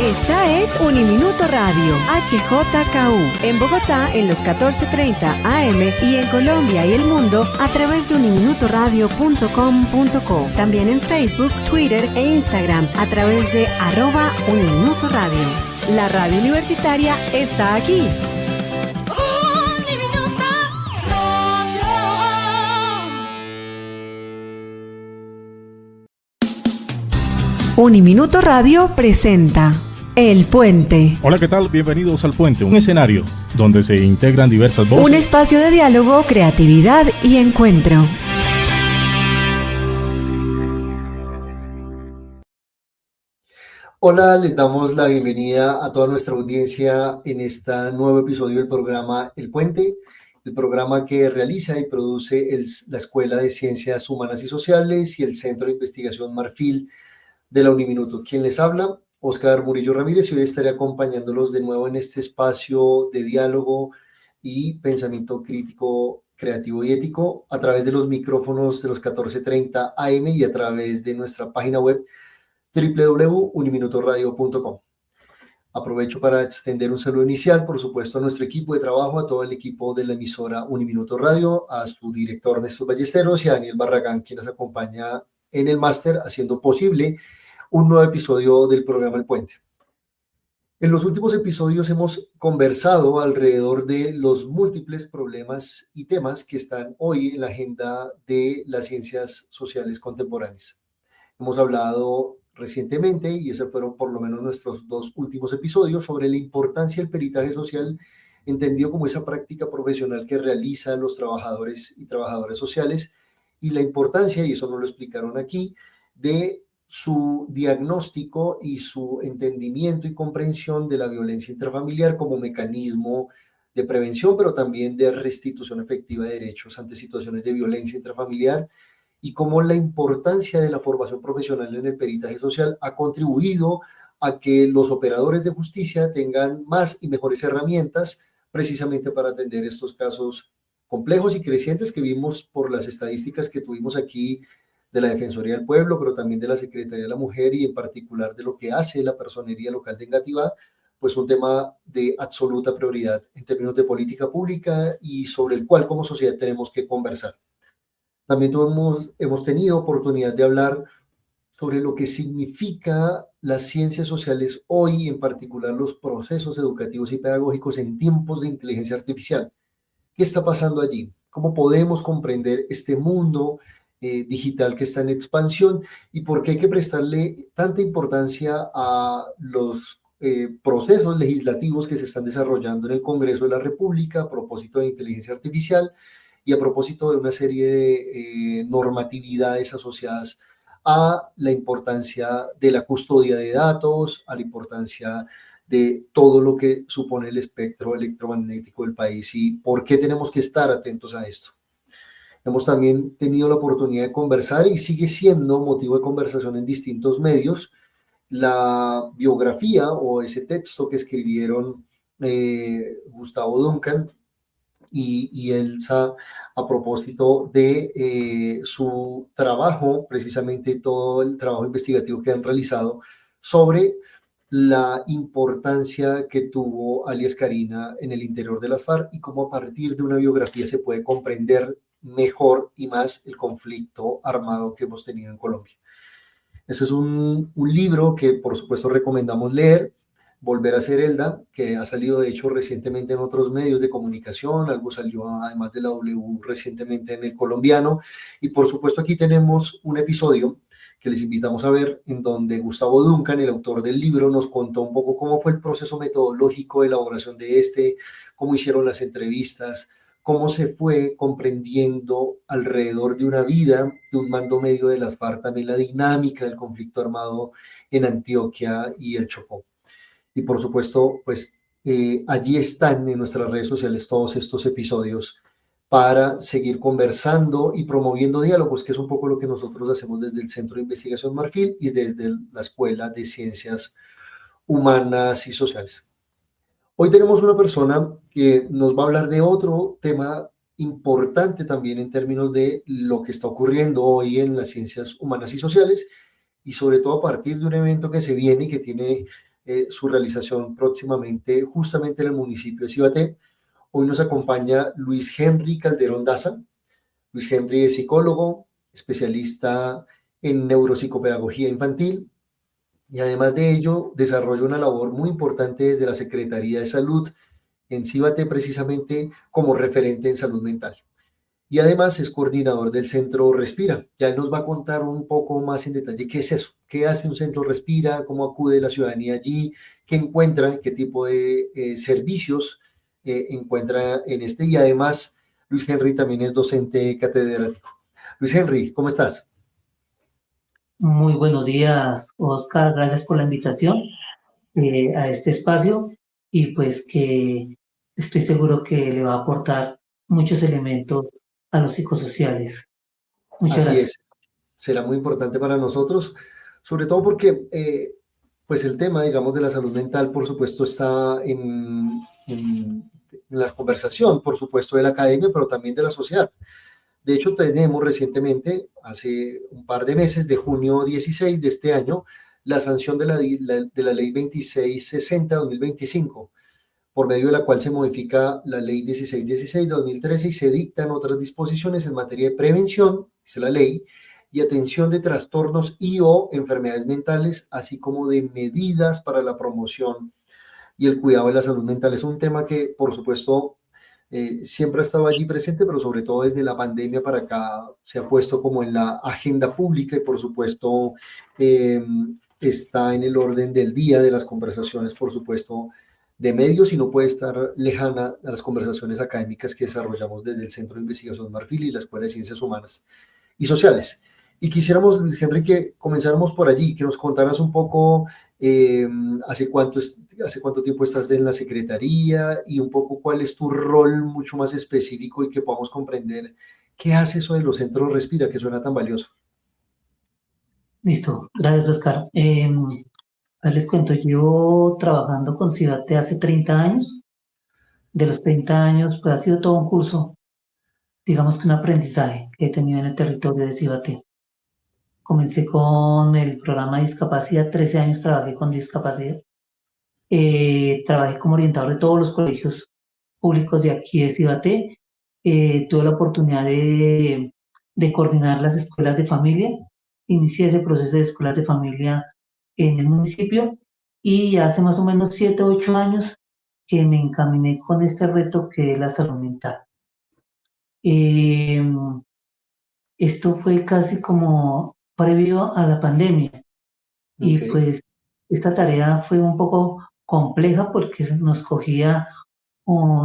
Esta es Uniminuto Radio, HJKU, en Bogotá en los 14:30 AM y en Colombia y el mundo a través de uniminutoradio.com.co. También en Facebook, Twitter e Instagram a través de @Uniminuto Radio. La radio universitaria está aquí. Uniminuto Radio presenta El Puente. Hola, ¿qué tal? Bienvenidos al Puente, un escenario donde se integran diversas voces. Un espacio de diálogo, creatividad y encuentro. Hola, les damos la bienvenida a toda nuestra audiencia en este nuevo episodio del programa El Puente, el programa que realiza y produce la Escuela de Ciencias Humanas y Sociales y el Centro de Investigación Marfil de la Uniminuto. Quien les habla, Óscar Murillo Ramírez, y hoy estaré acompañándolos de nuevo en este espacio de diálogo y pensamiento crítico, creativo y ético a través de los micrófonos de los 14:30 AM y a través de nuestra página web www.uniminutoradio.com. Aprovecho para extender un saludo inicial, por supuesto, a nuestro equipo de trabajo, a todo el equipo de la emisora Uniminuto Radio, a su director Néstor Ballesteros y a Daniel Barragán, quien nos acompaña en el máster haciendo posible un nuevo episodio del programa El Puente. En los últimos episodios hemos conversado alrededor de los múltiples problemas y temas que están hoy en la agenda de las ciencias sociales contemporáneas. Hemos hablado recientemente, y esos fueron por lo menos nuestros dos últimos episodios, sobre la importancia del peritaje social, entendido como esa práctica profesional que realizan los trabajadores y trabajadoras sociales, y la importancia, y eso nos lo explicaron aquí, de su diagnóstico y su entendimiento y comprensión de la violencia intrafamiliar como mecanismo de prevención, pero también de restitución efectiva de derechos ante situaciones de violencia intrafamiliar, y cómo la importancia de la formación profesional en el peritaje social ha contribuido a que los operadores de justicia tengan más y mejores herramientas precisamente para atender estos casos complejos y crecientes que vimos por las estadísticas que tuvimos aquí de la Defensoría del Pueblo, pero también de la Secretaría de la Mujer y en particular de lo que hace la Personería Local de Engativá, pues un tema de absoluta prioridad en términos de política pública y sobre el cual como sociedad tenemos que conversar. También hemos tenido oportunidad de hablar sobre lo que significa las ciencias sociales hoy, en particular los procesos educativos y pedagógicos en tiempos de inteligencia artificial. ¿Qué está pasando allí? ¿Cómo podemos comprender este mundo digital que está en expansión y por qué hay que prestarle tanta importancia a los procesos legislativos que se están desarrollando en el Congreso de la República a propósito de inteligencia artificial y a propósito de una serie de normatividades asociadas a la importancia de la custodia de datos, a la importancia de todo lo que supone el espectro electromagnético del país y por qué tenemos que estar atentos a esto? Hemos también tenido la oportunidad de conversar y sigue siendo motivo de conversación en distintos medios la biografía o ese texto que escribieron Gustavo Duncan y Elsa a propósito de su trabajo, precisamente todo el trabajo investigativo que han realizado sobre la importancia que tuvo alias Karina en el interior de las FARC y cómo a partir de una biografía se puede comprender mejor y más el conflicto armado que hemos tenido en Colombia. Ese es un libro que por supuesto recomendamos leer, Volver a ser Elda, que ha salido de hecho recientemente en otros medios de comunicación, algo salió además de la W recientemente en El Colombiano, y por supuesto aquí tenemos un episodio que les invitamos a ver, en donde Gustavo Duncan, el autor del libro, nos contó un poco cómo fue el proceso metodológico de elaboración de cómo hicieron las entrevistas, cómo se fue comprendiendo alrededor de una vida, de un mando medio de las FARC, también la dinámica del conflicto armado en Antioquia y el Chocó. Y por supuesto, pues allí están en nuestras redes sociales todos estos episodios para seguir conversando y promoviendo diálogos, que es un poco lo que nosotros hacemos desde el Centro de Investigación Marfil y desde la Escuela de Ciencias Humanas y Sociales. Hoy tenemos una persona que nos va a hablar de otro tema importante también en términos de lo que está ocurriendo hoy en las ciencias humanas y sociales, y sobre todo a partir de un evento que se viene y que tiene su realización próximamente justamente en el municipio de Cibaté. Hoy nos acompaña Luis Henry Calderón Daza. Luis Henry es psicólogo, especialista en neuropsicopedagogía infantil y además de ello desarrolla una labor muy importante desde la Secretaría de Salud en Cibaté, precisamente como referente en salud mental. Y además es coordinador del Centro Respira. Ya él nos va a contar un poco más en detalle qué es eso, qué hace un Centro Respira, cómo acude la ciudadanía allí, qué encuentra, qué tipo de servicios encuentra en este. Y además, Luis Henry también es docente catedrático. Luis Henry, ¿cómo estás? Muy buenos días, Oscar. Gracias por la invitación a este espacio y pues que estoy seguro que le va a aportar muchos elementos a los psicosociales. Muchas Así gracias. es, será muy importante para nosotros, sobre todo porque pues el tema, digamos, de la salud mental, por supuesto, está en la conversación, por supuesto, de la academia, pero también de la sociedad. De hecho, tenemos recientemente, hace un par de meses, de junio 16 de este año, la sanción de la ley 2660-2025, por medio de la cual se modifica la ley 1616-2013 y se dictan otras disposiciones en materia de prevención, es la ley, y atención de trastornos y o enfermedades mentales, así como de medidas para la promoción y el cuidado de la salud mental. Es un tema que, por supuesto, siempre ha estado allí presente, pero sobre todo desde la pandemia para acá se ha puesto como en la agenda pública y, por supuesto, eh, está en el orden del día de las conversaciones, por supuesto, de medios y no puede estar lejana a las conversaciones académicas que desarrollamos desde el Centro de Investigación Marfil y la Escuela de Ciencias Humanas y Sociales. Y quisiéramos, Luis Henry, que comenzáramos por allí, que nos contaras un poco eh, hace cuánto tiempo estás en la Secretaría y un poco cuál es tu rol mucho más específico y que podamos comprender qué hace eso de los centros Respira, que suena tan valioso. Listo. Gracias, Oscar. Les cuento, yo trabajando con Cibate hace 30 años. De los 30 años, pues ha sido todo un curso, digamos que un aprendizaje que he tenido en el territorio de Cibate. Comencé con el programa de discapacidad, 13 años trabajé con discapacidad. Trabajé como orientador de todos los colegios públicos de aquí de Cibaté. Tuve la oportunidad de coordinar las escuelas de familia. Inicié ese proceso de escuelas de familia en el municipio y hace más o menos 7 o 8 años que me encaminé con este reto que es la salud mental. Eh, Esto fue casi como previo a la pandemia. Y Ok. pues esta tarea fue un poco compleja porque nos cogía,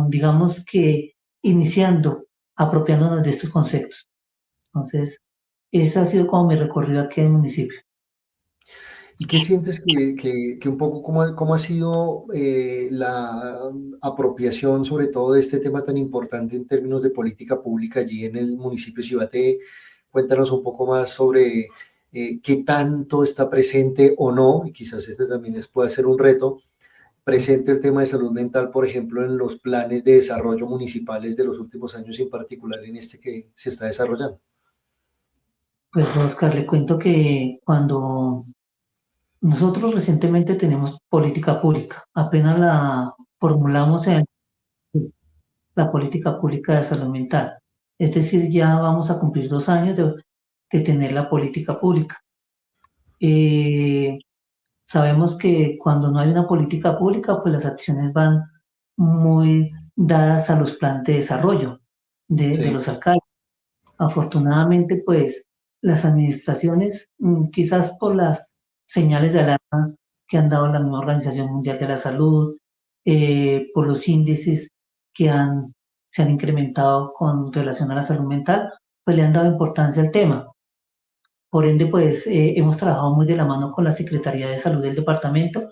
digamos que iniciando, apropiándonos de estos conceptos. Entonces, ese ha sido como mi recorrido aquí en el municipio. ¿Y qué sientes que un poco cómo ha sido la apropiación, sobre todo de este tema tan importante en términos de política pública allí en el municipio de Cibaté? Cuéntanos un poco más sobre qué tanto está presente o no, y quizás este también puede ser un reto, presente el tema de salud mental, por ejemplo, en los planes de desarrollo municipales de los últimos años, y en particular en este que se está desarrollando. Pues Oscar, le cuento que cuando nosotros recientemente tenemos política pública, apenas la formulamos en la política pública de salud mental. Es decir, ya vamos a cumplir 2 años de tener la política pública. Eh, Sabemos que cuando no hay una política pública, pues las acciones van muy dadas a los planes de desarrollo de Sí. los alcaldes. Afortunadamente, pues las administraciones, quizás por las señales de alarma que han dado la misma Organización Mundial de la Salud, por los índices que se han incrementado con relación a la salud mental, pues le han dado importancia al tema. Por ende, pues hemos trabajado muy de la mano con la Secretaría de Salud del departamento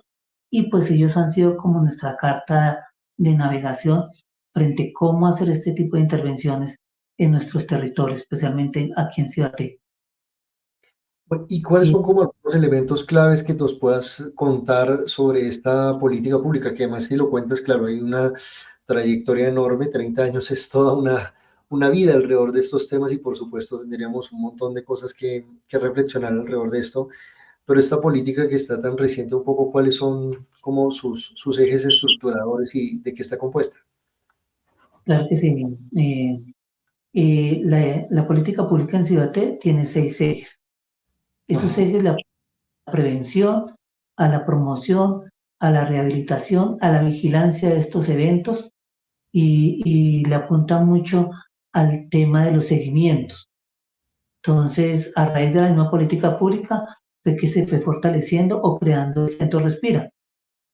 y pues ellos han sido como nuestra carta de navegación frente a cómo hacer este tipo de intervenciones en nuestros territorios, especialmente aquí en Cibaté. ¿Y cuáles Y son como los elementos claves que nos puedas contar sobre esta política pública? Que además, si lo cuentas, claro, hay una trayectoria enorme, 30 años es toda una vida alrededor de estos temas y por supuesto tendríamos un montón de cosas que reflexionar alrededor de esto. pero esta política que está tan reciente, un poco cuáles son como sus ejes estructuradores y de qué está compuesta. Claro que sí. La política pública en Cibate tiene 6 ejes. Esos Ajá. ejes: la prevención, a la promoción, a la rehabilitación, a la vigilancia de estos eventos, y le apunta mucho al tema de los seguimientos. Entonces, a raíz de la misma política pública, fue que se fue fortaleciendo o creando el Centro Respira,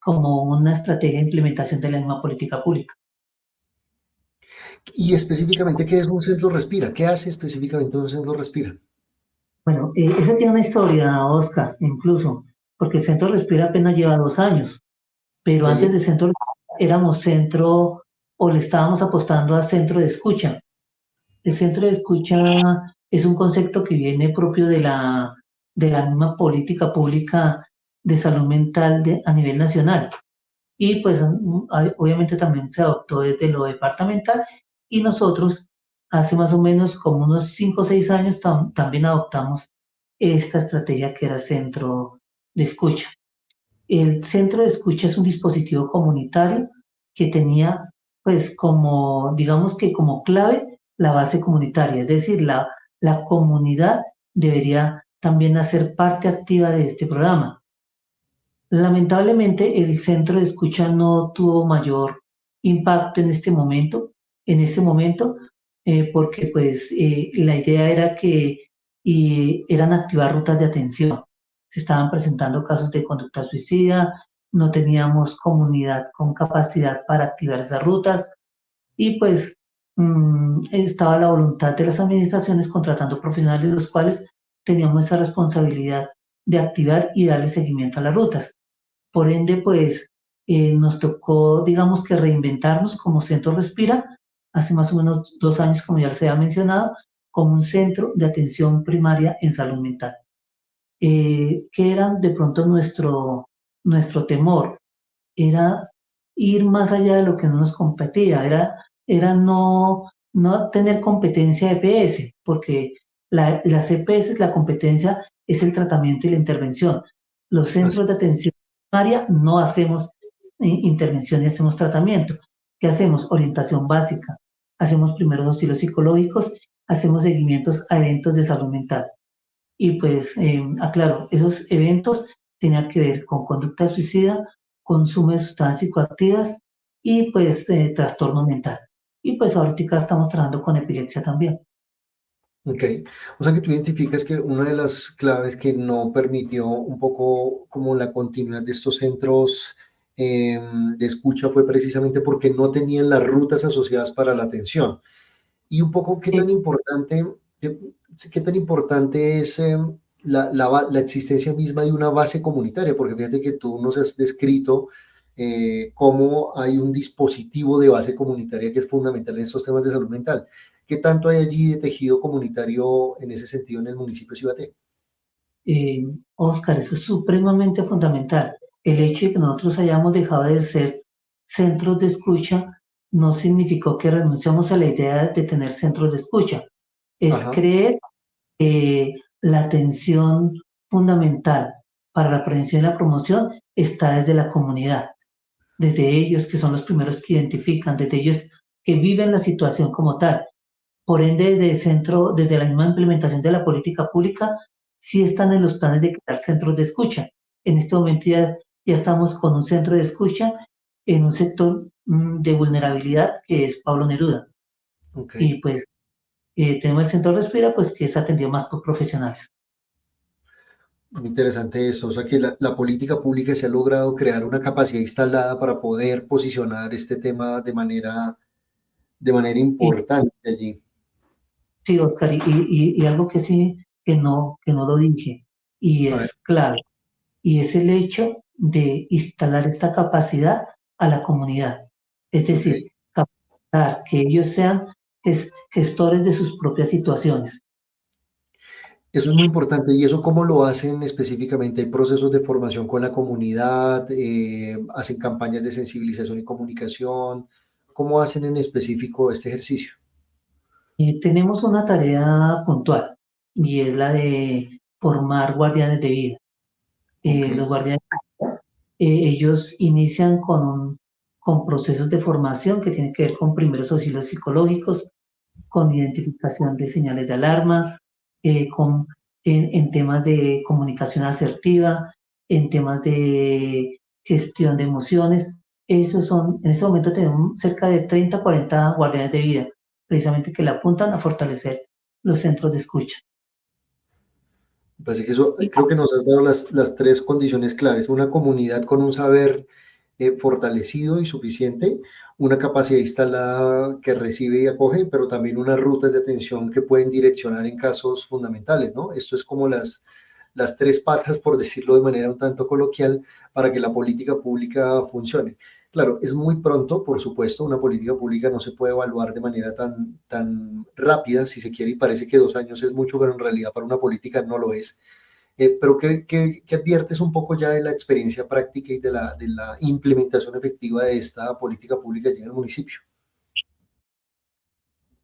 como una estrategia de implementación de la misma política pública. Y específicamente, ¿qué es un centro Respira? ¿Qué hace específicamente un centro Respira? Bueno, esa tiene una historia, Oscar, incluso, porque el Centro Respira apenas lleva 2 años, pero antes Sí, de Centro Respira éramos centro, o le estábamos apostando a centro de escucha. El centro de escucha es un concepto que viene propio de la misma política pública de salud mental a nivel nacional. Y pues obviamente también se adoptó desde lo departamental, y nosotros hace más o menos como unos 5 o 6 años también adoptamos esta estrategia que era centro de escucha. El centro de escucha es un dispositivo comunitario que tenía, pues, como, digamos que como clave, la base comunitaria, es decir, la comunidad debería también hacer parte activa de este programa. Lamentablemente, el centro de escucha no tuvo mayor impacto en este momento, porque pues la idea era que eran activar rutas de atención. Se estaban presentando casos de conducta suicida, no teníamos comunidad con capacidad para activar esas rutas, y pues estaba la voluntad de las administraciones contratando profesionales, los cuales teníamos esa responsabilidad de activar y darle seguimiento a las rutas. Por ende, pues nos tocó, digamos que reinventarnos como Centro Respira, hace más o menos 2 años, como ya se ha mencionado, como un centro de atención primaria en salud mental. ¿Qué era de pronto nuestro temor? Era ir más allá de lo que no nos competía, era no tener competencia de EPS, porque las EPS, la competencia es el tratamiento y la intervención. Los así. centros de atención primaria no hacemos intervención y hacemos tratamiento. ¿Qué hacemos? Orientación básica, hacemos primeros auxilios psicológicos, hacemos seguimientos a eventos de salud mental. Y pues, aclaro, esos eventos tenían que ver con conducta suicida, consumo de sustancias psicoactivas y pues trastorno mental. Y pues ahorita estamos trabajando con epilepsia también. Ok, o sea que tú identificas que una de las claves que no permitió un poco como la continuidad de estos centros de escucha fue precisamente porque no tenían las rutas asociadas para la atención. Y un poco Eh, qué, qué tan importante es la existencia misma de una base comunitaria, porque fíjate que tú nos has descrito cómo hay un dispositivo de base comunitaria que es fundamental en estos temas de salud mental. ¿Qué tanto hay allí de tejido comunitario en ese sentido en el municipio de Cibaté? eh, Oscar, eso es supremamente fundamental. El hecho de que nosotros hayamos dejado de ser centros de escucha no significó que renunciamos a la idea de tener centros de escucha. Es Ajá, creer la atención fundamental para la prevención y la promoción está desde la comunidad, desde ellos que son los primeros que identifican, desde ellos que viven la situación como tal. Por ende, desde el centro, desde la misma implementación de la política pública, sí están en los planes de crear centros de escucha. En este momento ya estamos con un centro de escucha en un sector de vulnerabilidad que es Pablo Neruda. ok. Y pues tenemos el centro Respira, pues que es atendido más por profesionales. Muy interesante eso, o sea que la política pública se ha logrado crear una capacidad instalada para poder posicionar este tema de manera Y importante allí. sí, Oscar, y algo que sí, que no lo dije, y A ver, es clave, y es el hecho de instalar esta capacidad a la comunidad. Es ok. decir, capacitar que ellos sean gestores de sus propias situaciones. Eso es muy importante. ¿Y eso cómo lo hacen específicamente? ¿Hay procesos de formación con la comunidad? ¿Hacen campañas de sensibilización y comunicación? ¿Cómo hacen en específico este ejercicio? Tenemos una tarea puntual, y es la de formar guardianes de vida. Ok. Los guardianes, ellos inician con procesos de formación que tienen que ver con primeros auxilios psicológicos, con identificación de señales de alarma, con, en temas de comunicación asertiva, en temas de gestión de emociones. Esos son, en este momento tenemos cerca de 30, 40 guardianes de vida, precisamente que le apuntan a fortalecer los centros de escucha. Así que eso, Y creo que nos has dado las tres condiciones claves. Una comunidad con un saber fortalecido y suficiente, una capacidad instalada que recibe y acoge, pero también unas rutas de atención que pueden direccionar en casos fundamentales, ¿no? Esto es como las tres patas, por decirlo de manera un tanto coloquial, para que la política pública funcione. Claro, es muy pronto, por supuesto, una política pública no se puede evaluar de manera tan rápida, si se quiere, y parece que 2 años es mucho, pero en realidad para una política no lo es. Pero ¿qué adviertes un poco ya de la experiencia práctica y de la implementación efectiva de esta política pública allí en el municipio?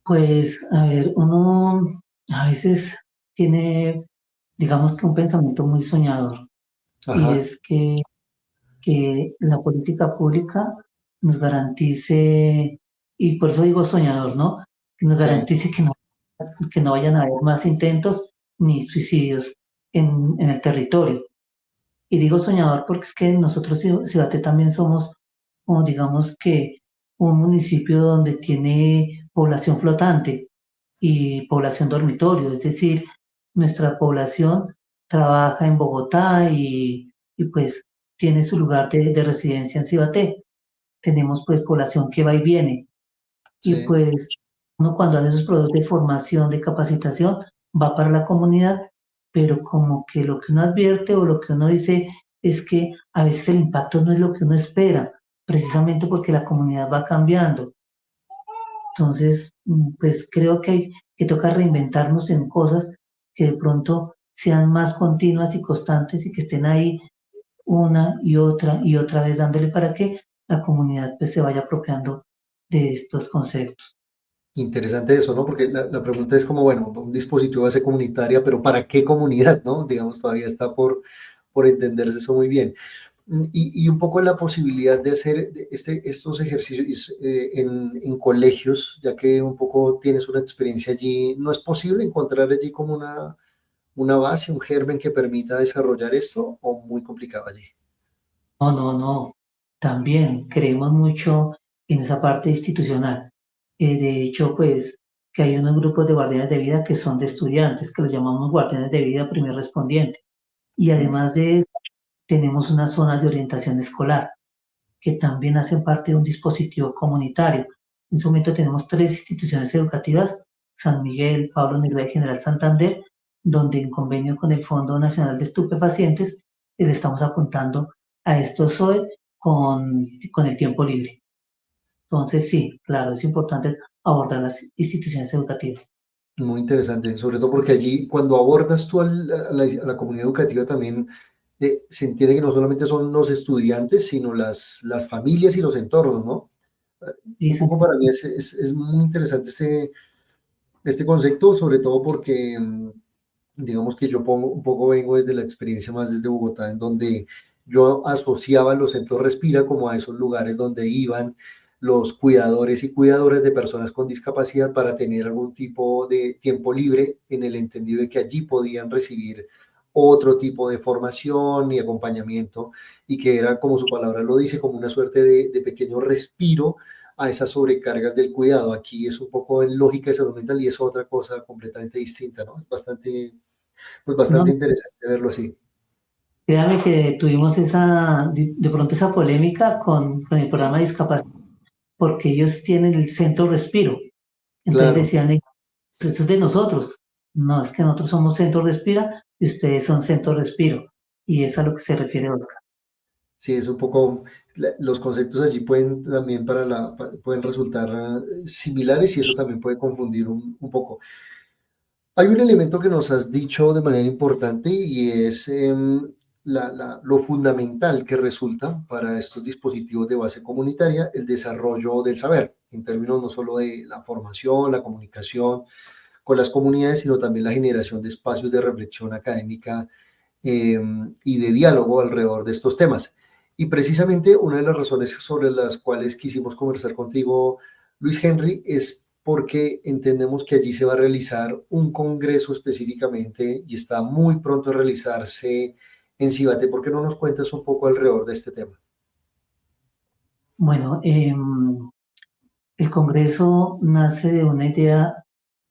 pues, a ver, uno a veces tiene, digamos que un pensamiento muy soñador, y Ajá, es que la política pública nos garantice, y por eso digo soñador, ¿no? Que nos sí, garantice que no vayan a haber más intentos ni suicidios en el territorio. Y digo soñador porque es que nosotros, Cibate, también somos, como digamos que, un municipio donde tiene población flotante y población dormitorio, es decir, nuestra población trabaja en Bogotá y pues tiene su lugar de residencia en Cibaté. Tenemos pues población que va y viene y sí. pues uno cuando hace esos procesos de formación, de capacitación, va para la comunidad, pero como que lo que uno advierte o lo que uno dice es que a veces el impacto no es lo que uno espera, precisamente porque la comunidad va cambiando. Entonces, pues creo que toca reinventarnos en cosas que de pronto sean más continuas y constantes y que estén ahí una y otra vez dándole para que la comunidad pues se vaya apropiando de estos conceptos. Interesante eso, ¿no? Porque la pregunta es como, bueno, un dispositivo de base comunitaria, pero ¿para qué comunidad, no? Digamos, todavía está por entenderse eso muy bien. Y un poco la posibilidad de hacer estos ejercicios en colegios, ya que un poco tienes una experiencia allí, ¿no es posible encontrar allí como una base, un germen que permita desarrollar esto o muy complicado allí? No, no, no. También creemos mucho en esa parte institucional. De hecho, pues que hay unos grupos de guardianes de vida que son de estudiantes, que los llamamos guardianes de vida primer respondiente. Y Mm, además de eso, tenemos unas zonas de orientación escolar que también hacen parte de un dispositivo comunitario. En este momento tenemos tres instituciones educativas, San Miguel, Pablo Neruda y General Santander, donde en convenio con el Fondo Nacional de Estupefacientes le estamos apuntando a estos SOE con el tiempo libre. Entonces, sí, claro, es importante abordar las instituciones educativas. Muy interesante, sobre todo porque allí cuando abordas tú a la comunidad educativa también se entiende que no solamente son los estudiantes, sino las familias y los entornos, ¿no? Un Dicen, poco para mí es muy interesante este concepto, sobre todo porque digamos que yo pongo, un poco vengo desde la experiencia más desde Bogotá, en donde yo asociaba los centros Respira como a esos lugares donde iban los cuidadores y cuidadoras de personas con discapacidad para tener algún tipo de tiempo libre, en el entendido de que allí podían recibir otro tipo de formación y acompañamiento, y que era, como su palabra lo dice, como una suerte de pequeño respiro a esas sobrecargas del cuidado. Aquí es un poco en lógica de salud mental y es otra cosa completamente distinta, ¿no? Es no, bastante interesante verlo así. créame que tuvimos de pronto esa polémica con el programa de discapacidad, porque ellos tienen el centro respiro. Entonces Claro, decían, eso es de nosotros. No, es que nosotros somos centro respira y ustedes son centro respiro. Y es a lo que se refiere Oscar. sí, es un poco, los conceptos allí pueden también pueden resultar similares y eso también puede confundir un poco. Hay un elemento que nos has dicho de manera importante y es lo fundamental que resulta para estos dispositivos de base comunitaria, el desarrollo del saber, en términos no solo de la formación, la comunicación con las comunidades, sino también la generación de espacios de reflexión académica y de diálogo alrededor de estos temas. Y precisamente una de las razones sobre las cuales quisimos conversar contigo, Luis Henry, es porque entendemos que allí se va a realizar un congreso específicamente y está muy pronto a realizarse en Cibate. ¿Por qué no nos cuentas un poco alrededor de este tema? Bueno, el Congreso nace de una idea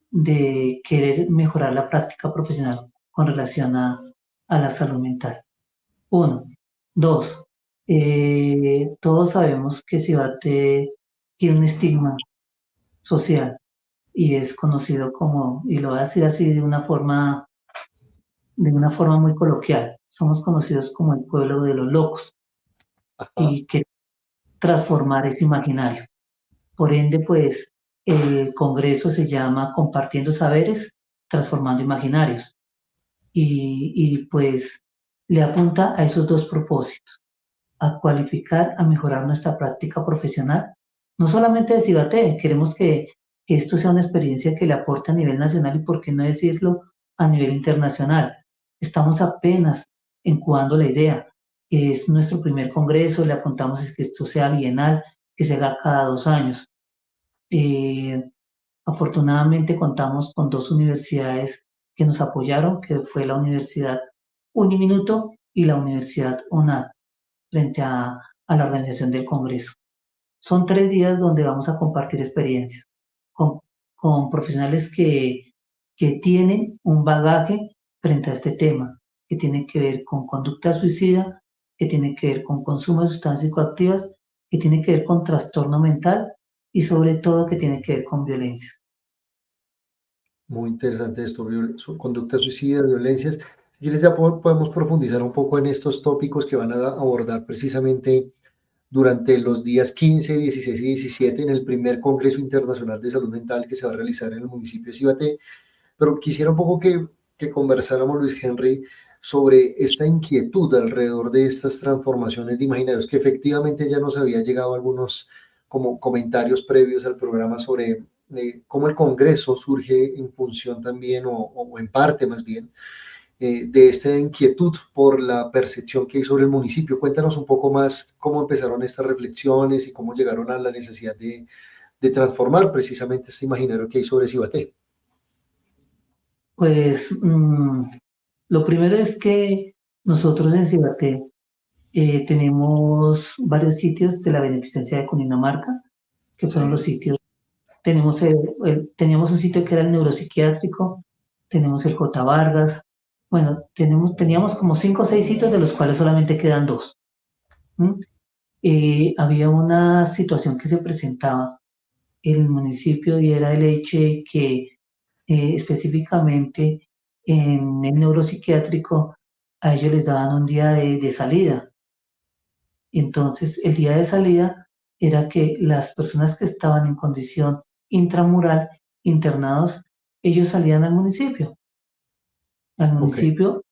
de querer mejorar la práctica profesional con relación a la salud mental. Uno. Dos, todos sabemos que Cibate tiene un estigma social y es conocido como, y lo voy a decir así de una forma muy coloquial, somos conocidos como el pueblo de los locos Ajá. y que transformar ese imaginario. Por ende, pues, el congreso se llama Compartiendo Saberes, Transformando Imaginarios pues le apunta a esos dos propósitos, a cualificar, a mejorar nuestra práctica profesional, no solamente de Cibate, queremos que esto sea una experiencia que le aporte a nivel nacional y, por qué no decirlo, a nivel internacional. Estamos apenas incubando la idea, es nuestro primer congreso, le apuntamos a que esto sea bienal, que se haga cada 2 años. Eh, Afortunadamente contamos con dos universidades que nos apoyaron, que fue la Universidad Uniminuto y la Universidad UNAD, frente a la organización del Congreso. Son 3 días donde vamos a compartir experiencias con, con profesionales que tienen un bagaje frente a este tema, que tiene que ver con conducta suicida, que tiene que ver con consumo de sustancias psicoactivas, que tiene que ver con trastorno mental y sobre todo que tiene que ver con violencias. Muy interesante esto, su conducta suicida, violencias. Si quieres, ya podemos profundizar un poco en estos tópicos que van a abordar precisamente durante los días 15, 16 y 17 en el primer Congreso Internacional de Salud Mental que se va a realizar en el municipio de Cibate. Pero quisiera un poco que conversáramos, Luis Henry, sobre esta inquietud alrededor de estas transformaciones de imaginarios, que efectivamente ya nos había llegado algunos como comentarios previos al programa sobre cómo el Congreso surge en función también, o en parte más bien, de esta inquietud por la percepción que hay sobre el municipio. Cuéntanos un poco más cómo empezaron estas reflexiones y cómo llegaron a la necesidad de transformar precisamente este imaginario que hay sobre Cibaté. Pues lo primero es que nosotros en Cibate tenemos varios sitios de la beneficencia de Cundinamarca, que fueron los Sí. sitios. Teníamos un sitio que era el neuropsiquiátrico, tenemos el J. Vargas, bueno, teníamos como 5 o 6 sitios de los cuales solamente quedan 2. Había una situación que se presentaba en el municipio y era el hecho de que específicamente en el neuropsiquiátrico a ellos les daban un día de salida. Entonces, el día de salida era que las personas que estaban en condición intramural, internados, ellos salían al Ok. municipio,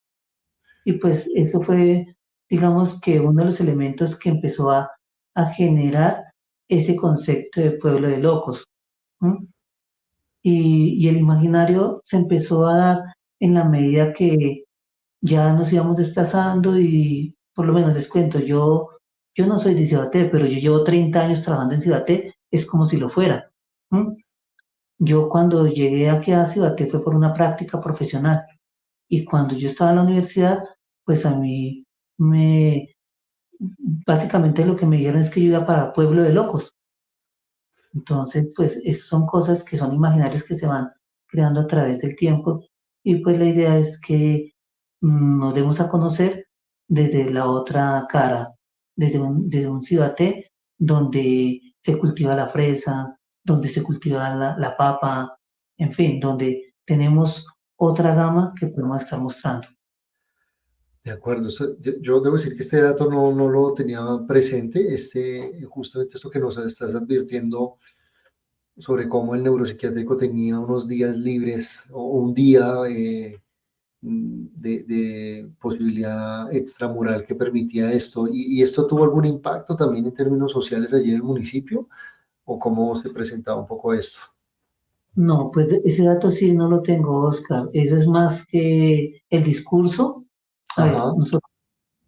y pues eso fue, digamos que uno de los elementos que empezó a generar ese concepto de pueblo de locos. ¿M? Y el imaginario se empezó a dar en la medida que ya nos íbamos desplazando y por lo menos les cuento, yo no soy de Cibaté, pero yo llevo 30 años trabajando en Cibaté, es como si lo fuera. ¿M? Yo cuando llegué aquí a Cibaté fue por una práctica profesional y cuando yo estaba en la universidad, pues a mí básicamente lo que me dijeron es que yo iba para Pueblo de Locos. Entonces, pues son cosas que son imaginarios que se van creando a través del tiempo y pues la idea es que nos demos a conocer desde la otra cara, desde un Cibaté donde se cultiva la fresa, donde se cultiva la papa, en fin, donde tenemos otra gama que podemos estar mostrando. De acuerdo, yo debo decir que este dato no lo tenía presente, justamente esto que nos estás advirtiendo sobre cómo el neuropsiquiátrico tenía unos días libres o un día de posibilidad extramural que permitía esto. ¿Y esto tuvo algún impacto también en términos sociales allí en el municipio? ¿O cómo se presentaba un poco esto? No, pues ese dato sí no lo tengo, Oscar. Eso es más que el discurso A ver, Ajá. nosotros,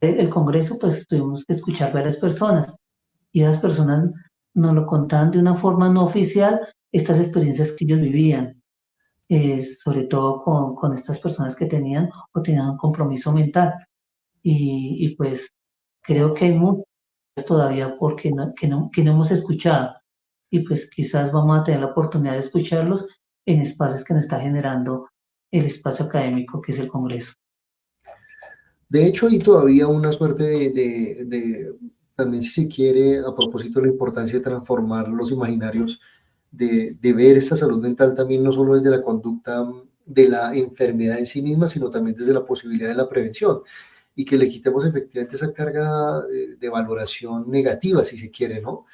el Congreso, pues tuvimos que escuchar varias personas y esas personas nos lo contaban de una forma no oficial, estas experiencias que ellos vivían, sobre todo con estas personas que tenían o tenían un compromiso mental. Y pues creo que hay muchos todavía porque que no hemos escuchado y pues quizás vamos a tener la oportunidad de escucharlos en espacios que nos está generando el espacio académico que es el Congreso. De hecho, hay todavía una suerte también si se quiere, a propósito de la importancia de transformar los imaginarios, de ver esta salud mental también no solo desde la conducta de la enfermedad en sí misma, sino también desde la posibilidad de la prevención y que le quitemos efectivamente esa carga de valoración negativa, si se quiere, ¿no?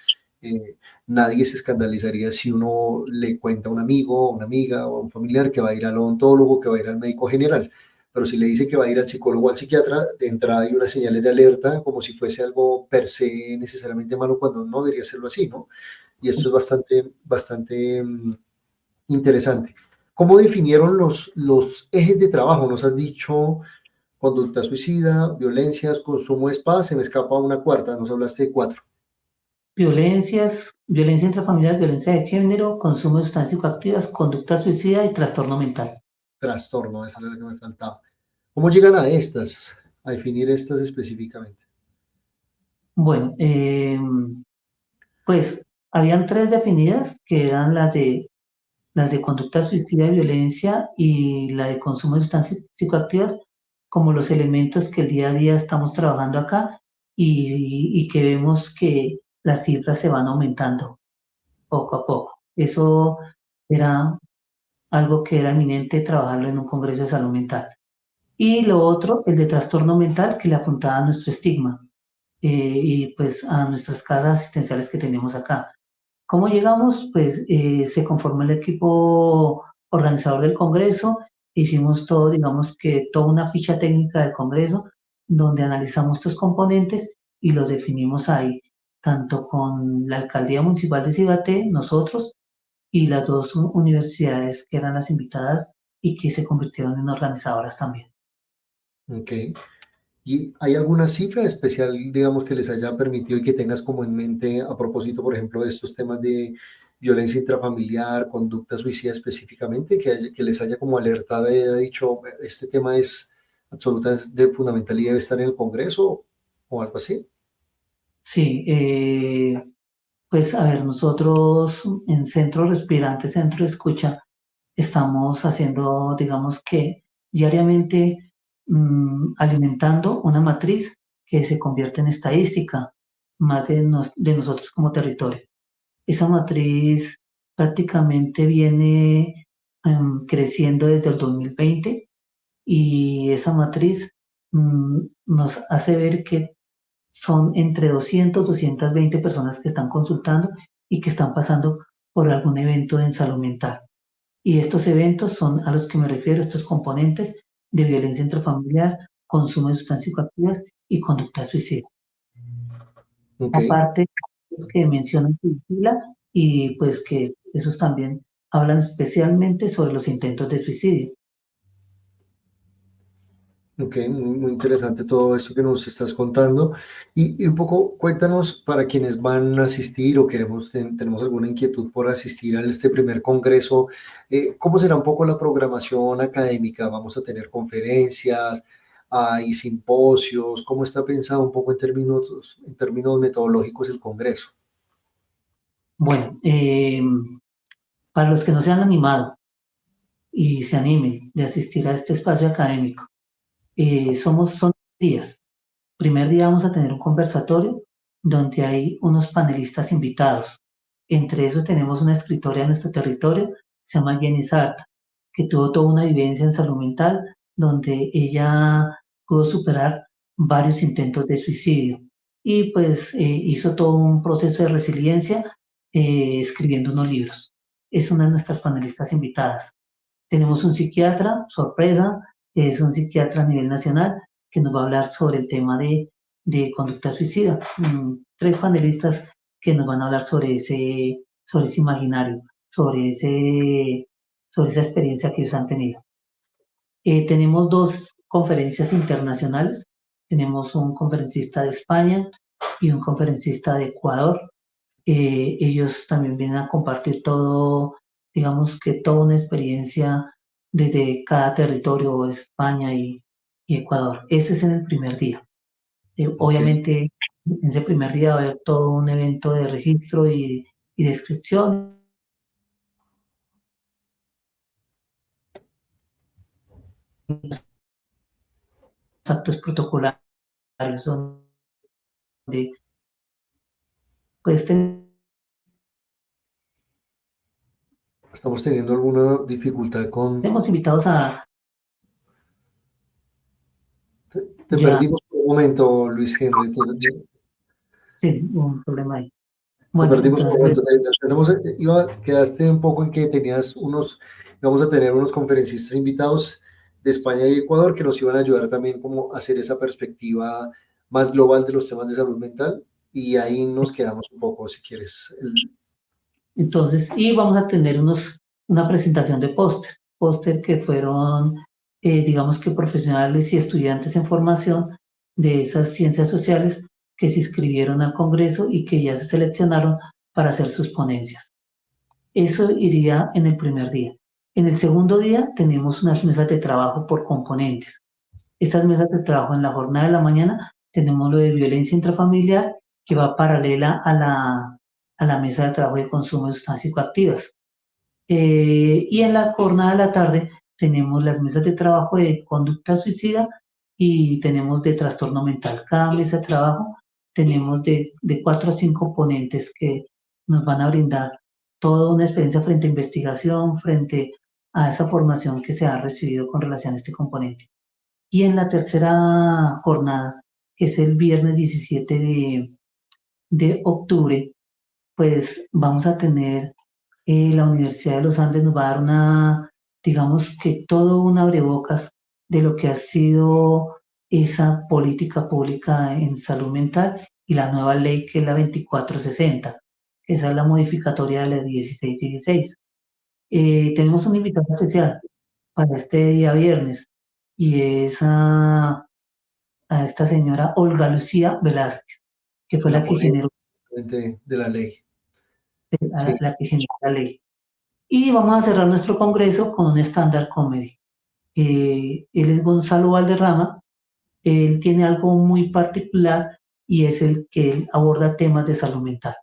Eh, Nadie se escandalizaría si uno le cuenta a un amigo, a una amiga o a un familiar que va a ir al odontólogo, que va a ir al médico general, pero si le dice que va a ir al psicólogo o al psiquiatra, de entrada hay unas señales de alerta, como si fuese algo per se necesariamente malo, cuando no debería serlo así, ¿no? Y esto es bastante interesante. ¿Cómo definieron los ejes de trabajo? Nos has dicho conducta suicida, violencias, consumo de paz, se me escapa una cuarta, nos hablaste de cuatro. Violencias, violencia intrafamiliar, violencia de género, consumo de sustancias psicoactivas, conducta suicida y trastorno mental. Trastorno, esa era la que me faltaba. ¿Cómo llegan a definir estas específicamente? Bueno, pues habían tres definidas que eran las de conducta suicida y violencia y la de consumo de sustancias psicoactivas como los elementos que el día a día estamos trabajando acá y que vemos que las cifras se van aumentando poco a poco. Eso era algo que era eminente trabajarlo en un congreso de salud mental. Y lo otro, el de trastorno mental, que le apuntaba a nuestro estigma y pues a nuestras casas asistenciales que tenemos acá. ¿Cómo llegamos? Pues se conformó el equipo organizador del Congreso, hicimos todo, digamos que toda una ficha técnica del Congreso, donde analizamos estos componentes y los definimos ahí, tanto con la Alcaldía Municipal de Cibaté, nosotros, y las dos universidades que eran las invitadas y que se convirtieron en organizadoras también. Ok. ¿Y hay alguna cifra especial, digamos, que les haya permitido y que tengas como en mente a propósito, por ejemplo, de estos temas de violencia intrafamiliar, conducta suicida específicamente, que les haya como alertado y haya dicho, este tema es absolutamente fundamental y debe estar en el Congreso o algo así? Sí, pues a ver, nosotros en Centro Respirante, Centro de Escucha, estamos haciendo, digamos que diariamente, alimentando una matriz que se convierte en estadística, más de nosotros como territorio. Esa matriz prácticamente viene creciendo desde el 2020 y esa matriz nos hace ver que son entre 200, 220 personas que están consultando y que están pasando por algún evento en salud mental. Y estos eventos son a los que me refiero, estos componentes de violencia intrafamiliar, consumo de sustancias psicoactivas y conducta suicida. Ok. Aparte, los que mencionan suicida y pues que esos también hablan especialmente sobre los intentos de suicidio. Ok, muy interesante todo esto que nos estás contando. Y un poco cuéntanos para quienes van a asistir o tenemos alguna inquietud por asistir a este primer congreso, ¿cómo será un poco la programación académica? ¿Vamos a tener conferencias, hay simposios? ¿Cómo está pensado un poco en términos metodológicos el congreso? Bueno, para los que no se han animado y se animen de asistir a este espacio académico, son días. Primer día vamos a tener un conversatorio donde hay unos panelistas invitados. Entre esos tenemos una escritora de nuestro territorio, se llama Jenny Sarta, que tuvo toda una vivencia en salud mental donde ella pudo superar varios intentos de suicidio y pues hizo todo un proceso de resiliencia escribiendo unos libros. Es una de nuestras panelistas invitadas. Tenemos un psiquiatra, sorpresa, es un psiquiatra a nivel nacional que nos va a hablar sobre el tema de conducta suicida. Tres panelistas que nos van a hablar sobre ese imaginario, sobre esa experiencia que ellos han tenido. Tenemos dos conferencias internacionales. Tenemos un conferencista de España y un conferencista de Ecuador. Ellos también vienen a compartir todo, digamos que toda una experiencia desde cada territorio, España y Ecuador. Ese es en el primer día. Obviamente, en ese primer día va a haber todo un evento de registro y descripción. Actos protocolarios donde pues Estamos teniendo alguna dificultad con... tenemos invitados a... Te Ya, perdimos por un momento, Luis Henry. sí, un problema ahí. Te Bueno, perdimos por un entonces, momento. Quedaste un poco en que íbamos a tener unos conferencistas invitados de España y Ecuador que nos iban a ayudar también como a hacer esa perspectiva más global de los temas de salud mental, y ahí nos quedamos un poco, si quieres. y vamos a tener una presentación de póster que fueron, digamos que profesionales y estudiantes en formación de esas ciencias sociales que se inscribieron al Congreso y que ya se seleccionaron para hacer sus ponencias. Eso iría en el primer día. En el segundo día tenemos unas mesas de trabajo por componentes. Estas mesas de trabajo en la jornada de la mañana tenemos lo de violencia intrafamiliar, que va paralela a la mesa de trabajo de consumo de sustancias psicoactivas. Y en la jornada de la tarde tenemos las mesas de trabajo de conducta suicida y tenemos de trastorno mental. Cada mesa de trabajo tenemos de 4 a 5 ponentes que nos van a brindar toda una experiencia frente a investigación, frente a esa formación que se ha recibido con relación a este componente. Y en la tercera jornada, que es el viernes 17 de octubre, pues vamos a tener, la Universidad de los Andes nos va a dar digamos que todo un abrebocas de lo que ha sido esa política pública en salud mental y la nueva ley que es la 2460, que esa es la modificatoria de la 1616. Tenemos un invitado especial para este día viernes y es a esta señora Olga Lucía Velázquez, que fue La la que ponencia generó de la ley. Sí. la ley. Y vamos a cerrar nuestro congreso con un stand-up comedy. Él es Gonzalo Valderrama. Él tiene algo muy particular y es el que él aborda temas de salud mental,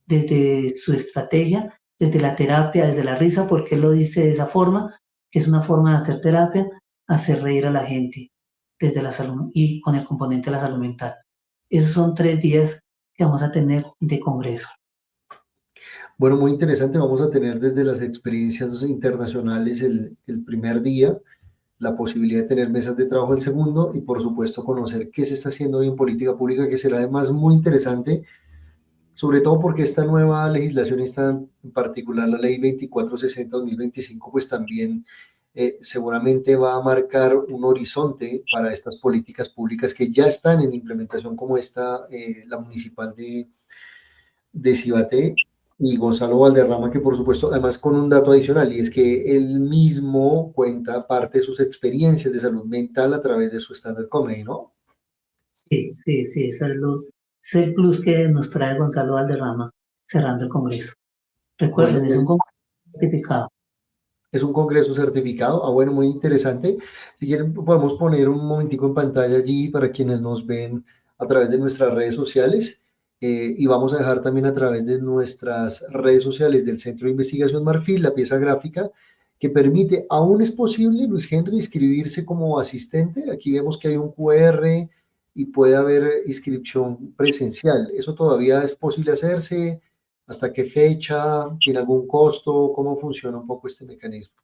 desde su estrategia, desde la terapia, desde la risa, porque él lo dice de esa forma, que es una forma de hacer terapia, hacer reír a la gente, desde la salud y con el componente de la salud mental. Esos son 3 días que vamos a tener de congreso. Bueno, muy interesante. Vamos a tener desde las experiencias internacionales el primer día, la posibilidad de tener mesas de trabajo el segundo, y por supuesto conocer qué se está haciendo hoy en política pública, que será además muy interesante, sobre todo porque esta nueva legislación, está en particular la ley 2460-2025, pues también seguramente va a marcar un horizonte para estas políticas públicas que ya están en implementación, como esta, la municipal de Cibaté, y Gonzalo Valderrama, que por supuesto, además con un dato adicional, y es que él mismo cuenta parte de sus experiencias de salud mental a través de su stand-up comedy, ¿no? Sí, sí, sí, es el plus que nos trae Gonzalo Valderrama cerrando el congreso. Bueno, Recuerden, es un congreso certificado. es un congreso certificado. Bueno, muy interesante. Si quieren, podemos poner un momentico en pantalla allí para quienes nos ven a través de nuestras redes sociales, y vamos a dejar también a través de nuestras redes sociales del Centro de Investigación Marfil la pieza gráfica que permite, aún es posible, Luis Henry, inscribirse como asistente. Aquí vemos que hay un QR y puede haber inscripción presencial. ¿Eso todavía es posible hacerse? ¿Hasta qué fecha? ¿Tiene algún costo? ¿Cómo funciona un poco este mecanismo?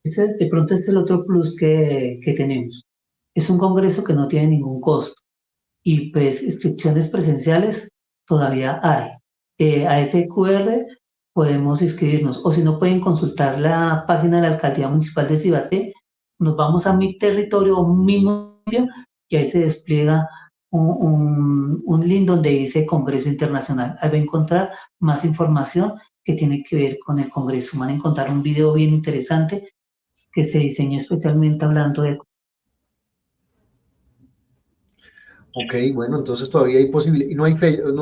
De pronto este es el otro plus que tenemos. Es un congreso que no tiene ningún costo y pues inscripciones presenciales todavía hay. A ese QR podemos inscribirnos o si no pueden consultar la página de la Alcaldía Municipal de Cibaté, nos vamos a mi territorio o mi municipio y ahí se despliega un link donde dice Congreso Internacional. Ahí va a encontrar más información que tiene que ver con el Congreso. Van a encontrar un video bien interesante que se diseñó especialmente hablando de Ok, bueno, entonces todavía hay posibilidad, y no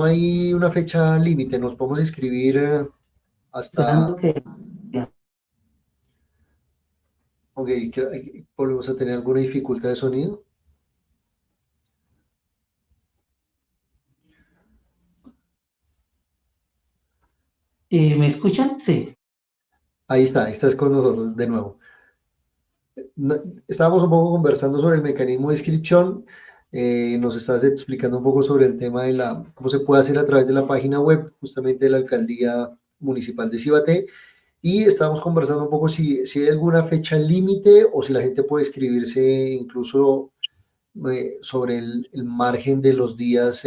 hay una fecha límite, nos podemos inscribir hasta, Esperando que ok, volvemos a tener alguna dificultad de sonido. ¿me escuchan? Sí. Ahí estás con nosotros de nuevo. No- Estábamos un poco conversando sobre el mecanismo de inscripción, nos estás explicando un poco sobre el tema de cómo se puede hacer a través de la página web justamente de la Alcaldía Municipal de Cibaté, y estábamos conversando un poco si hay alguna fecha límite o si la gente puede inscribirse incluso sobre el margen de los días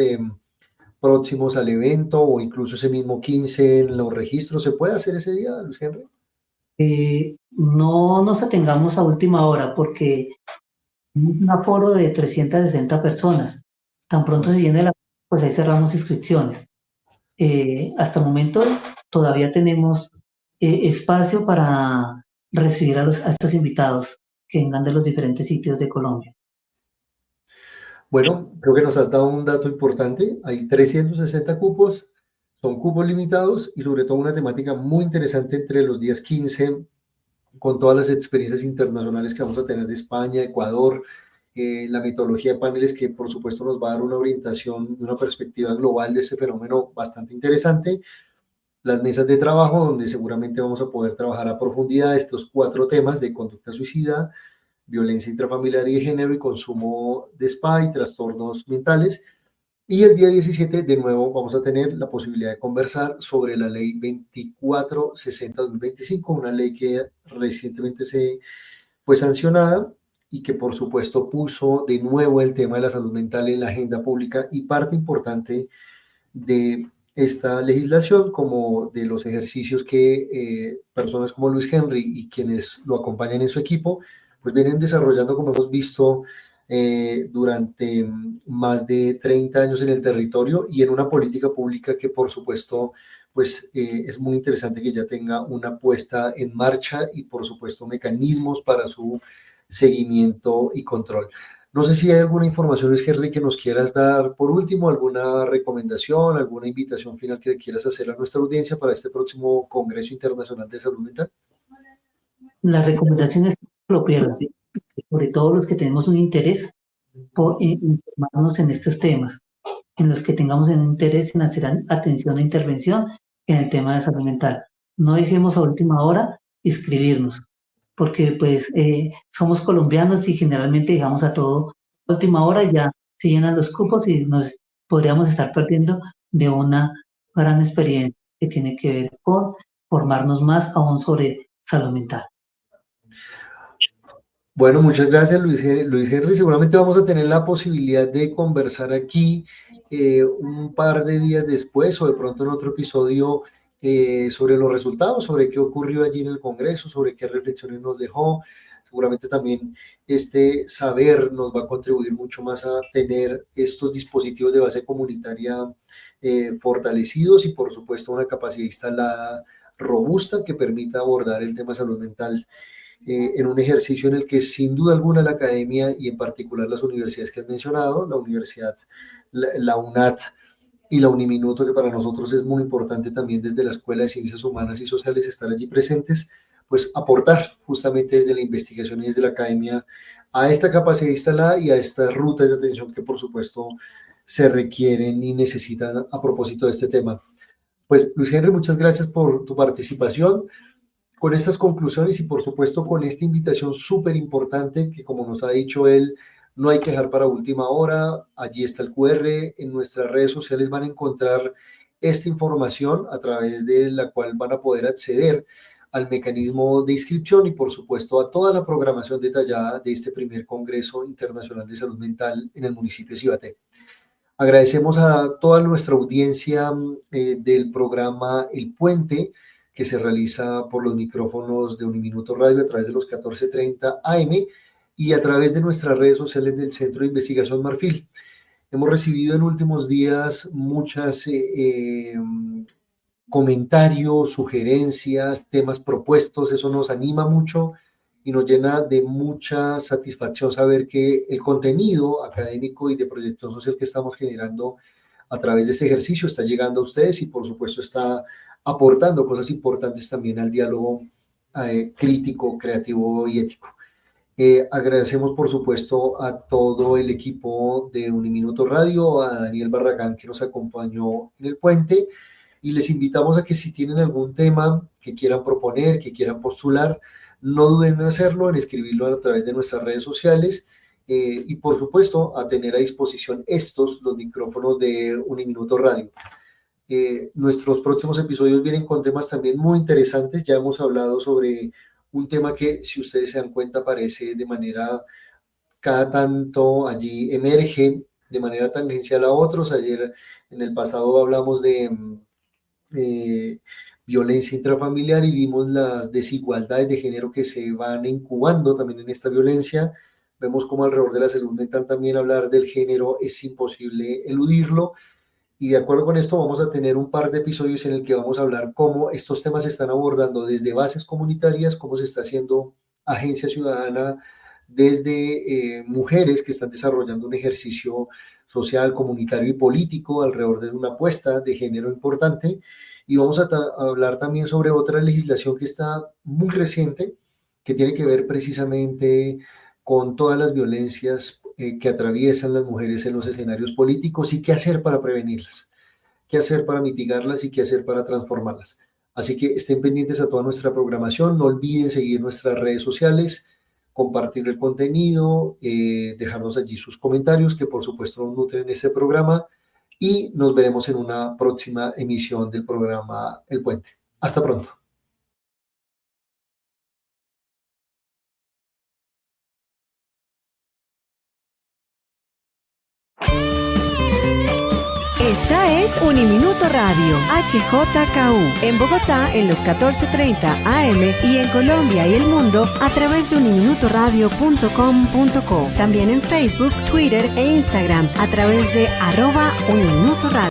próximos al evento o incluso ese mismo 15 en los registros. ¿Se puede hacer ese día, Luis Henry? No nos atengamos a última hora porque tenemos un aforo de 360 personas. Tan pronto se llene pues ahí cerramos inscripciones. Hasta el momento todavía tenemos espacio para recibir a estos invitados que vengan de los diferentes sitios de Colombia. Bueno, creo que nos has dado un dato importante. Hay 360 cupos, son cupos limitados y sobre todo una temática muy interesante entre los días 15, con todas las experiencias internacionales que vamos a tener de España, Ecuador, la metodología de paneles que por supuesto nos va a dar una orientación y una perspectiva global de este fenómeno bastante interesante. Las mesas de trabajo donde seguramente vamos a poder trabajar a profundidad estos 4 temas de conducta suicida, violencia intrafamiliar y de género y consumo de spa y trastornos mentales. Y el día 17, de nuevo, vamos a tener la posibilidad de conversar sobre la ley 2460-2025, una ley que recientemente se fue sancionada y que por supuesto puso de nuevo el tema de la salud mental en la agenda pública y parte importante de esta legislación, como de los ejercicios que personas como Luis Henry y quienes lo acompañan en su equipo, pues vienen desarrollando, como hemos visto, durante más de 30 años en el territorio y en una política pública que, por supuesto, pues es muy interesante que ya tenga una puesta en marcha y, por supuesto, mecanismos para su seguimiento y control. No sé si hay alguna información, Luis Henry, que nos quieras dar por último, alguna recomendación, alguna invitación final que quieras hacer a nuestra audiencia para este próximo Congreso Internacional de Salud Mental. La recomendación es que no lo pierdan, sobre todo los que tenemos un interés por informarnos en estos temas, en los que tengamos un interés en hacer atención e intervención en el tema de salud mental. No dejemos a última hora inscribirnos, porque pues somos colombianos y generalmente dejamos a todo a última hora, ya se llenan los cupos y nos podríamos estar perdiendo de una gran experiencia que tiene que ver con formarnos más aún sobre salud mental. Bueno, muchas gracias, Luis Henry. Seguramente vamos a tener la posibilidad de conversar aquí un par de días después o de pronto en otro episodio sobre los resultados, sobre qué ocurrió allí en el Congreso, sobre qué reflexiones nos dejó. Seguramente también este saber nos va a contribuir mucho más a tener estos dispositivos de base comunitaria fortalecidos y, por supuesto, una capacidad instalada robusta que permita abordar el tema de salud mental en un ejercicio en el que sin duda alguna la academia y en particular las universidades que has mencionado, la universidad, la UNAT y la Uniminuto, que para nosotros es muy importante también desde la Escuela de Ciencias Humanas y Sociales estar allí presentes, pues aportar justamente desde la investigación y desde la academia a esta capacidad instalada y a estas rutas de atención que por supuesto se requieren y necesitan a propósito de este tema. Pues Luis Henry, muchas gracias por tu participación. Con estas conclusiones y por supuesto con esta invitación súper importante que, como nos ha dicho él, no hay que dejar para última hora. Allí está el QR, en nuestras redes sociales van a encontrar esta información a través de la cual van a poder acceder al mecanismo de inscripción y por supuesto a toda la programación detallada de este primer Congreso Internacional de Salud Mental en el municipio de Cibaté. Agradecemos a toda nuestra audiencia del programa El Puente, que se realiza por los micrófonos de Uniminuto Radio a través de los 14:30 AM y a través de nuestras redes sociales del Centro de Investigación Marfil. Hemos recibido en últimos días muchas comentarios, sugerencias, temas propuestos, eso nos anima mucho y nos llena de mucha satisfacción saber que el contenido académico y de proyección social que estamos generando a través de este ejercicio está llegando a ustedes y por supuesto está aportando cosas importantes también al diálogo crítico, creativo y ético. Agradecemos por supuesto a todo el equipo de Uniminuto Radio, a Daniel Barragán que nos acompañó en el puente, y les invitamos a que si tienen algún tema que quieran proponer, que quieran postular, no duden en hacerlo, en escribirlo a través de nuestras redes sociales, y por supuesto a tener a disposición los micrófonos de Uniminuto Radio. Nuestros próximos episodios vienen con temas también muy interesantes. Ya hemos hablado sobre un tema que, si ustedes se dan cuenta, aparece de manera cada tanto allí, emerge de manera tangencial a otros. Ayer, en el pasado, hablamos de violencia intrafamiliar y vimos las desigualdades de género que se van incubando también en esta violencia. Vemos cómo alrededor de la salud mental también hablar del género es imposible eludirlo. Y de acuerdo con esto vamos a tener un par de episodios en el que vamos a hablar cómo estos temas se están abordando desde bases comunitarias, cómo se está haciendo agencia ciudadana desde mujeres que están desarrollando un ejercicio social, comunitario y político alrededor de una apuesta de género importante. Y vamos a hablar también sobre otra legislación que está muy reciente, que tiene que ver precisamente con todas las violencias que atraviesan las mujeres en los escenarios políticos y qué hacer para prevenirlas, qué hacer para mitigarlas y qué hacer para transformarlas. Así que estén pendientes a toda nuestra programación, no olviden seguir nuestras redes sociales, compartir el contenido, dejarnos allí sus comentarios que por supuesto nos nutren este programa, y nos veremos en una próxima emisión del programa El Puente. Hasta pronto. Esta es Uniminuto Radio, HJKU, en Bogotá en los 14:30 AM y en Colombia y el mundo a través de uniminutoradio.com.co. También en Facebook, Twitter e Instagram a través de @Uniminuto Radio.